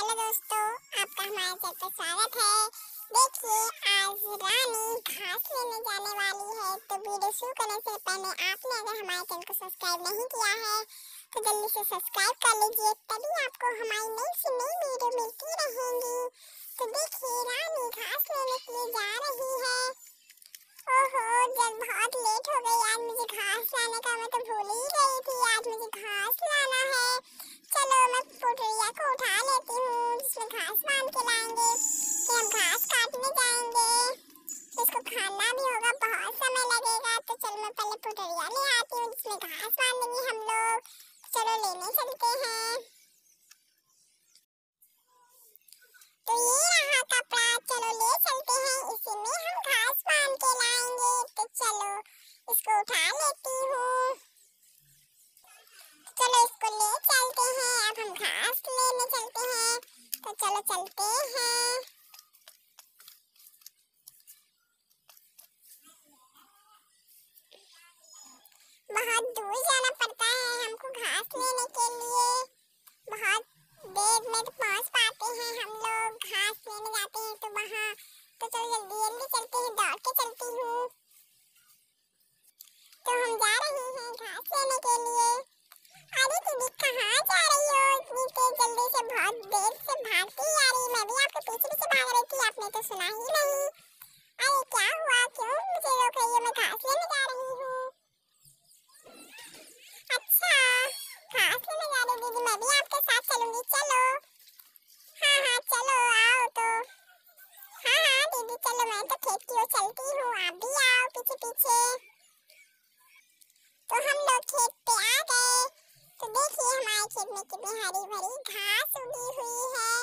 Hello दोस्तों, आपका हमारे चैनल पर स्वागत है। देखिए, आज रानी घास लेने जाने वाली है, तो वीडियो शुरू करने से पहले आपने अगर हमारे चैनल को सब्सक्राइब नहीं किया है तो जल्दी से सब्सक्राइब कर लीजिए, तभी आपको हमारी नई से नई वीडियो मिलती रहेंगी। तो देखिए, रानी घास लेने के लिए जा रही है। ओहो, जब बहुत लेट हो गई, आज मुझे घास लाने का मैं तो भूल ही गई थी। आज मुझे घास लाना है। चलो मैं पोटरिया को उठा लेती हूँ जिसमें घास बांध के लाएंगे, फिर हम घास काटने जाएंगे। इसको खाना भी होगा, बहुत समय लगेगा। तो चलो मैं पहले पोटरिया ले आती हूँ जिसमें घास बांधेंगे हम लोग। चलो लेने चलते हैं। तो ये रहा कपड़ा, चलो ले चलते हैं, इसी में हम घास बांध के लाएंगे। तो चलो इसको उठा लेती हूँ। चलो इसको ले चलते हैं, अब हम घास लेने चलते हैं। तो चलो चलते हैं। बहुत दूर जाना पड़ता है हमको घास लेने के लिए। बहुत देर में तो पहुंच पाते हैं हम लोग। घास लेने जाते हैं तो वहाँ, तो चलो जल्दी जल्दी चलते हैं, दौड़ के चलती हूँ। तो हम जा रही हैं घास लेने के लिए। अरे दीदी, कहाँ जा रही हो इतनी तेज जल्दी से? बहुत देर से भागती आ रही। मैं भी आपके पीछे पीछे भाग रही थी, आपने तो सुना ही नहीं। अरे क्या हुआ, क्यों मुझे रोक रही हो? मैं घास लेने जा रही हूँ। अच्छा, घास लेने जा रही दीदी, मैं भी आपके साथ चलूंगी। चलो। हाँ हाँ चलो, आओ तो। हाँ हाँ दीदी चलो, मैं तो खेत की ओर चलती हूँ, आप भी आओ पीछे पीछे। तो हम लोग खेत पे आ गए। तो देखिए हमारे खेत में कितनी हरी भरी घास उगी हुई है।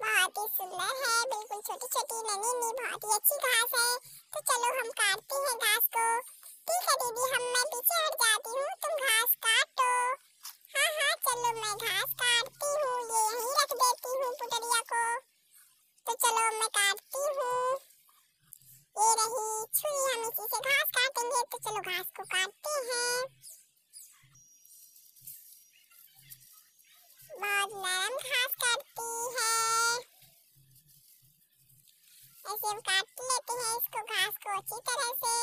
बहुत ही सुंदर है, बिल्कुल छोटी छोटी नन्ही नन्ही, बहुत ही अच्छी घास है। तो चलो हम काटते हैं घास को। ठीक है दीदी, मैं पीछे हट जाती हूँ, तुम घास काटो। हाँ हाँ चलो, मैं घास काटती हूँ, ये यहीं रख देती हूँ पुटरिया को। तो चलो मैं काटती हूँ, ये रही छुरी, हम इसी से घास काटेंगे। तो चलो घास को काटते हैं। बहुत नरम घास काटती है, ऐसे हम काट लेते हैं इसको, घास को अच्छी तरह से।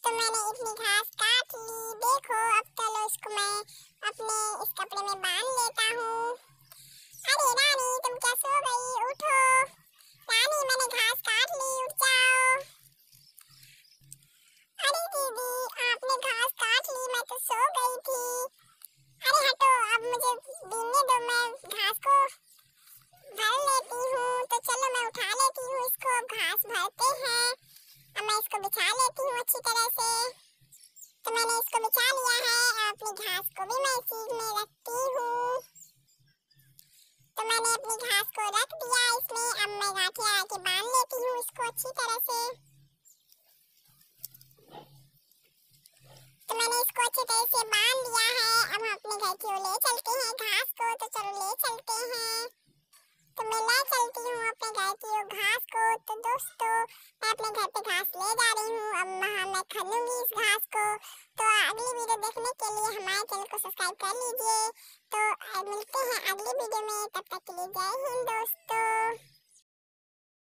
तो मैंने इतनी घास काट ली, देखो। अब चलो इसको मैं अपने इस कपड़े में बांध लेता हूँ। अरे रानी, तुम क्या सो गई? उठो। रानी, मैंने घास काट ली, उठ जाओ। अरे दीदी, आपने घास काट ली, मैं तो सो गई थी। अरे हटो, अब मुझे बीनने दो, मैं घास को भर लेती हूँ। तो चलो मैं उठा लेती हूँ इसको, अब घास भरते हैं। अब मैं इसको बिछा लेती हूँ अच्छी तरह से। तो मैंने इसको बिछा लिया है, अपनी घास को भी मैं इसी में रखती हूँ। तो मैंने अपनी घास को रख दिया इसमें, अब मैं गांठी लगा के बांध लेती हूँ इसको अच्छी तरह से। तो मैंने इसको अच्छी तरह से बांध लिया है, अब हम अपने घर की ओर ले चलते हैं घास को। तो चलो ले चलते हैं। तो मैं ले चलती हूँ अपने घर की ओर घास को। तो दोस्तों, मैं अपने घर पे घास ले जा रही हूँ, अब वहाँ मैं खनूंगी इस घास को। तो अगली वीडियो देखने के लिए हमारे चैनल को सब्सक्राइब कर लीजिए। तो मिलते हैं अगली वीडियो में, तब तक के लिए जय हिंद दोस्तों।